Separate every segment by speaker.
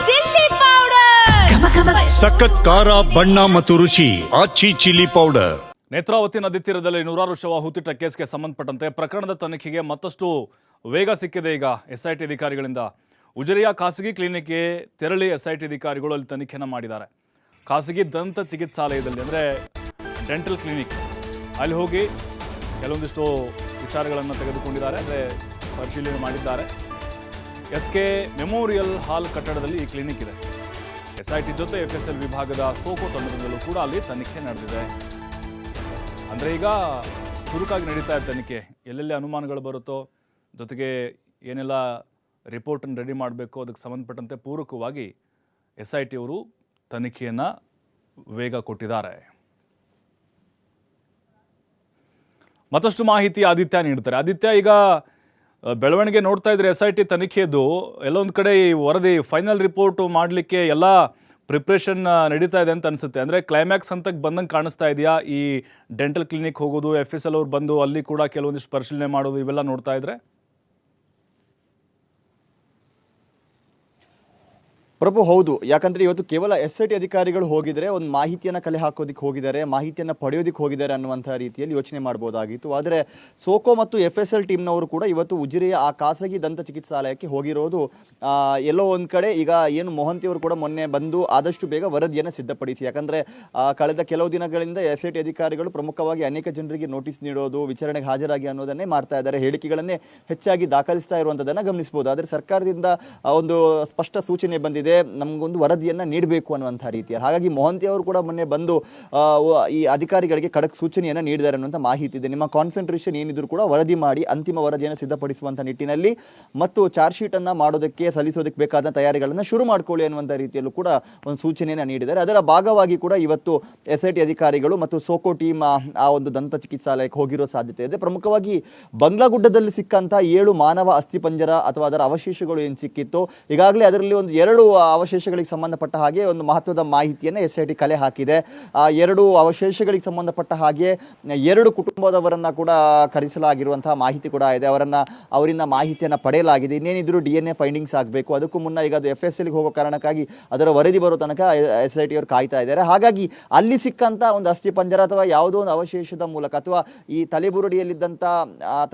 Speaker 1: Chilli powder,
Speaker 2: ಸಖತ್ ಖಾರ ಬಣ್ಣ ಮತ್ತು ರುಚಿ ಆಚಿ ಚಿಲ್ಲಿ ಪೌಡರ್.
Speaker 3: ನೇತ್ರಾವತಿ ನದಿ ತೀರದಲ್ಲಿ ನೂರಾರು ಶವ ಹೂತಿಟ್ಟ ಕೇಸ್ಗೆ ಸಂಬಂಧಪಟ್ಟಂತೆ ಪ್ರಕರಣದ ತನಿಖೆಗೆ ಮತ್ತಷ್ಟು ವೇಗ ಸಿಕ್ಕಿದೆ. ಈಗ ಎಸ್ಐಟಿ ಅಧಿಕಾರಿಗಳಿಂದ ಉಜಿರೆಯ ಖಾಸಗಿ ಕ್ಲಿನಿಕ್ಗೆ ತೆರಳಿ ಎಸ್ಐಟಿ ಅಧಿಕಾರಿಗಳು ಅಲ್ಲಿ ತನಿಖೆಯನ್ನು ಮಾಡಿದ್ದಾರೆ. ಖಾಸಗಿ ದಂತ ಚಿಕಿತ್ಸಾಲಯದಲ್ಲಿ ಅಂದರೆ ಡೆಂಟಲ್ ಕ್ಲಿನಿಕ್ ಅಲ್ಲಿ ಹೋಗಿ ಕೆಲವೊಂದಿಷ್ಟು ವಿಚಾರಗಳನ್ನು ತೆಗೆದುಕೊಂಡಿದ್ದಾರೆ, ಅಂದರೆ ಪರಿಶೀಲನೆ ಮಾಡಿದ್ದಾರೆ. SK ಮೆಮೋರಿಯಲ್ ಹಾಲ್ ಕಟ್ಟಡದಲ್ಲಿ ಈ ಕ್ಲಿನಿಕ್ ಇದೆ. SIT ಜೊತೆ FSL ವಿಭಾಗದ ಸೋಕೋ ತಂಡದಿಂದಲೂ ಕೂಡ ಅಲ್ಲಿ ತನಿಖೆ ನಡೆದಿದೆ. ಅಂದರೆ ಈಗ ಚುರುಕಾಗಿ ನಡೀತಾ ಇದೆ ತನಿಖೆ. ಎಲ್ಲೆಲ್ಲಿ ಅನುಮಾನಗಳು ಬರುತ್ತೋ, ಜೊತೆಗೆ ಏನೆಲ್ಲ ರಿಪೋರ್ಟನ್ನು ರೆಡಿ ಮಾಡಬೇಕು ಅದಕ್ಕೆ ಸಂಬಂಧಪಟ್ಟಂತೆ ಪೂರಕವಾಗಿ SIT ಅವರು ತನಿಖೆಯನ್ನು ವೇಗ ಕೊಟ್ಟಿದ್ದಾರೆ. ಮತ್ತಷ್ಟು ಮಾಹಿತಿ ಆದಿತ್ಯ ನೀಡ್ತಾರೆ. ಆದಿತ್ಯ, ಈಗ ಬೆಳವಣಿಗೆ ನೋಡ್ತಾ ಇದ್ರೆ SIT ತನಿಖೆಯದು ಎಲ್ಲೊಂದು ಕಡೆ ಈ ವರದಿ ಫೈನಲ್ ರಿಪೋರ್ಟ್ ಮಾಡಲಿಕ್ಕೆ ಎಲ್ಲ ಪ್ರಿಪ್ರೇಷನ್ ನಡೀತಾ ಇದೆ ಅಂತ ಅನಿಸುತ್ತೆ. ಅಂದರೆ ಕ್ಲೈಮ್ಯಾಕ್ಸ್ ಹಂತಕ್ಕೆ ಬಂದಂಗೆ ಕಾಣಿಸ್ತಾ ಇದೆಯಾ? ಈ ಡೆಂಟಲ್ ಕ್ಲಿನಿಕ್ ಹೋಗೋದು, FSL ಅವ್ರು ಬಂದು ಅಲ್ಲಿ ಕೂಡ ಕೆಲವೊಂದಿಷ್ಟು ಪರಿಶೀಲನೆ ಮಾಡೋದು, ಇವೆಲ್ಲ ನೋಡ್ತಾ ಇದ್ರೆ
Speaker 4: ಪ್ರಭು, ಹೌದು. ಯಾಕಂದರೆ ಇವತ್ತು ಕೇವಲ SIT ಅಧಿಕಾರಿಗಳು ಹೋಗಿದರೆ ಒಂದು ಮಾಹಿತಿಯನ್ನು ಕಲೆ ಹಾಕೋದಕ್ಕೆ ಹೋಗಿದ್ದಾರೆ, ಮಾಹಿತಿಯನ್ನು ಪಡೆಯೋದಕ್ಕೆ ಹೋಗಿದ್ದಾರೆ ಅನ್ನುವಂಥ ರೀತಿಯಲ್ಲಿ ಯೋಚನೆ ಮಾಡ್ಬೋದಾಗಿತ್ತು. ಆದರೆ ಸೋಕೋ ಮತ್ತು FSL ಟೀಮ್ನವರು ಕೂಡ ಇವತ್ತು ಉಜಿರೆಯ ಆ ಖಾಸಗಿ ದಂತ ಚಿಕಿತ್ಸಾಲಯಕ್ಕೆ ಹೋಗಿರೋದು ಎಲ್ಲೋ ಒಂದು ಕಡೆ ಈಗ ಏನು ಮೊಹಂತಿಯವರು ಕೂಡ ಮೊನ್ನೆ ಬಂದು ಆದಷ್ಟು ಬೇಗ ವರದಿಯನ್ನು ಸಿದ್ಧಪಡಿಸಿ. ಯಾಕಂದರೆ ಕಳೆದ ಕೆಲವು ದಿನಗಳಿಂದ SIT ಅಧಿಕಾರಿಗಳು ಪ್ರಮುಖವಾಗಿ ಅನೇಕ ಜನರಿಗೆ ನೋಟಿಸ್ ನೀಡೋದು, ವಿಚಾರಣೆಗೆ ಹಾಜರಾಗಿ ಅನ್ನೋದನ್ನೇ ಮಾಡ್ತಾ ಇದ್ದಾರೆ, ಹೇಳಿಕೆಗಳನ್ನೇ ಹೆಚ್ಚಾಗಿ ದಾಖಲಿಸ್ತಾ ಇರುವಂಥದ್ದನ್ನು ಗಮನಿಸಬಹುದು. ಆದರೆ ಸರ್ಕಾರದಿಂದ ಒಂದು ಸ್ಪಷ್ಟ ಸೂಚನೆ ಬಂದಿದೆ, ನಮಗೊಂದು ವರದಿಯನ್ನು ನೀಡಬೇಕು ಅನ್ನುವಂಥ ರೀತಿಯಲ್ಲಿ. ಹಾಗಾಗಿ ಮೊಹಂತಿ ಅವರು ಕೂಡ ಮೊನ್ನೆ ಬಂದು ಈ ಅಧಿಕಾರಿಗಳಿಗೆ ಖಡಕ್ ಸೂಚನೆಯನ್ನು ನೀಡಿದ್ದಾರೆ ಅನ್ನುವಂಥ ಮಾಹಿತಿ ಇದೆ. ನಿಮ್ಮ ಕಾನ್ಸಂಟ್ರೇಷನ್ ಏನಿದ್ರು ಕೂಡ ವರದಿ ಮಾಡಿ ಅಂತಿಮ ವರದಿಯನ್ನು ಸಿದ್ಧಪಡಿಸುವಂಥ ನಿಟ್ಟಿನಲ್ಲಿ ಮತ್ತು ಚಾರ್ಜ್ ಶೀಟನ್ನು ಮಾಡೋದಕ್ಕೆ ಸಲ್ಲಿಸೋದಕ್ಕೆ ಬೇಕಾದ ತಯಾರಿಗಳನ್ನು ಶುರು ಮಾಡ್ಕೊಳ್ಳಿ ಅನ್ನುವಂಥ ರೀತಿಯಲ್ಲೂ ಕೂಡ ಒಂದು ಸೂಚನೆಯನ್ನು ನೀಡಿದ್ದಾರೆ. ಅದರ ಭಾಗವಾಗಿ ಕೂಡ ಇವತ್ತು SIT ಅಧಿಕಾರಿಗಳು ಮತ್ತು ಸೋಕೋ ಟೀಮ್ ಆ ಒಂದು ದಂತ ಚಿಕಿತ್ಸಾಲಯಕ್ಕೆ ಹೋಗಿರೋ ಸಾಧ್ಯತೆ ಇದೆ. ಪ್ರಮುಖವಾಗಿ ಬಂಗ್ಲಾಗುಡ್ಡದಲ್ಲಿ ಸಿಕ್ಕಂಥ 7 ಮಾನವ ಅಸ್ಥಿಪಂಜರ ಅಥವಾ ಅದರ ಅವಶೇಷಗಳು ಏನು ಸಿಕ್ಕಿತ್ತು, ಈಗಾಗಲೇ ಅದರಲ್ಲಿ ಒಂದು 2 ಅವಶೇಷಗಳಿಗೆ ಸಂಬಂಧಪಟ್ಟ ಹಾಗೆ ಒಂದು ಮಹತ್ವದ ಮಾಹಿತಿಯನ್ನು SIT ಕಲೆ ಹಾಕಿದೆ. ಆ 2 ಅವಶೇಷಗಳಿಗೆ ಸಂಬಂಧಪಟ್ಟ ಹಾಗೆ 2 ಕುಟುಂಬದವರನ್ನ ಕೂಡ ಕರೆಸಲಾಗಿರುವಂತಹ ಮಾಹಿತಿ ಕೂಡ ಇದೆ. ಅವರಿಂದ ಮಾಹಿತಿಯನ್ನು ಪಡೆಯಲಾಗಿದೆ. ಇನ್ನೇನಿದ್ರು DNA ಫೈಂಡಿಂಗ್ಸ್ ಆಗಬೇಕು. ಅದಕ್ಕೂ ಮುನ್ನ ಈಗ ಅದು FSLಗೆ ಹೋಗೋ ಕಾರಣಕ್ಕಾಗಿ ಅದರ ವರದಿ ಬರೋ ತನಕ SIT ಅವರು ಕಾಯ್ತಾ ಇದ್ದಾರೆ. ಹಾಗಾಗಿ ಅಲ್ಲಿ ಸಿಕ್ಕಂತ ಒಂದು ಅಸ್ಥಿಪಂಜರ ಅಥವಾ ಯಾವುದೋ ಒಂದು ಅವಶೇಷದ ಮೂಲಕ ಅಥವಾ ಈ ತಲೆಬುರುಡಿಯಲ್ಲಿದ್ದಂಥ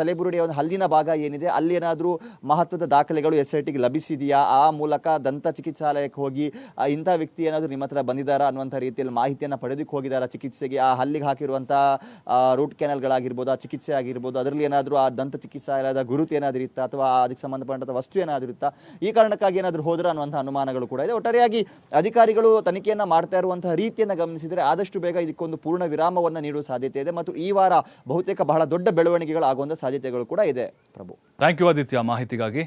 Speaker 4: ತಲೆಬುರುಡಿಯ ಒಂದು ಹಲ್ಲಿನ ಭಾಗ ಏನಿದೆ ಅಲ್ಲಿ ಏನಾದರೂ ಮಹತ್ವದ ದಾಖಲೆಗಳು SITಗೆ ಲಭಿಸಿದೆಯಾ, ಆ ಮೂಲಕ ದಂತ ಚಿಕಿತ್ಸಾಲಯಕ್ಕೆ ಹೋಗಿ ಇಂಥ ವ್ಯಕ್ತಿ ಏನಾದರೂ ನಿಮ್ಮ ಹತ್ರ ಬಂದಿದ್ದಾರಾ ಅನ್ನುವಂಥ ರೀತಿಯಲ್ಲಿ ಮಾಹಿತಿಯನ್ನು ಪಡೆದಕ್ಕೆ ಹೋಗಿದ್ದಾರಾ ಚಿಕಿತ್ಸೆಗೆ, ಆ ಹಲ್ಲಿಗೆ ಹಾಕಿರುವಂಥ ರೂಟ್ ಕ್ಯಾನಲ್ಗಳಾಗಿರ್ಬೋದು, ಆ ಚಿಕಿತ್ಸೆ ಆಗಿರ್ಬೋದು, ಅದರಲ್ಲಿ ಏನಾದರೂ ಆ ದಂತ ಚಿಕಿತ್ಸಾಲಯದ ಗುರುತು ಏನಾದರೂ ಇತ್ತಾ ಅಥವಾ ಅದಕ್ಕೆ ಸಂಬಂಧಪಟ್ಟಂಥ ವಸ್ತು ಏನಾದರೂ ಇತ್ತಾ, ಈ ಕಾರಣಕ್ಕಾಗಿ ಏನಾದರೂ ಹೋದ್ರ ಅನ್ನುವಂಥ ಅನುಮಾನಗಳು ಕೂಡ ಇದೆ. ಒಟ್ಟಾರೆಯಾಗಿ ಅಧಿಕಾರಿಗಳು ತನಿಖೆಯನ್ನು ಮಾಡ್ತಾ ಇರುವಂತಹ ರೀತಿಯನ್ನು ಗಮನಿಸಿದರೆ ಆದಷ್ಟು ಬೇಗ ಇದಕ್ಕೊಂದು ಪೂರ್ಣ ವಿರಾಮವನ್ನು ನೀಡುವ ಸಾಧ್ಯತೆ ಇದೆ ಮತ್ತು ಈ ವಾರ ಬಹುತೇಕ ಬಹಳ ದೊಡ್ಡ ಬೆಳವಣಿಗೆಗಳು ಆಗುವಂಥ ಸಾಧ್ಯತೆಗಳು ಕೂಡ ಇದೆ. ಪ್ರಭು,
Speaker 3: ಥ್ಯಾಂಕ್ ಯು ಆದಿತ್ಯ ಮಾಹಿತಿಗಾಗಿ.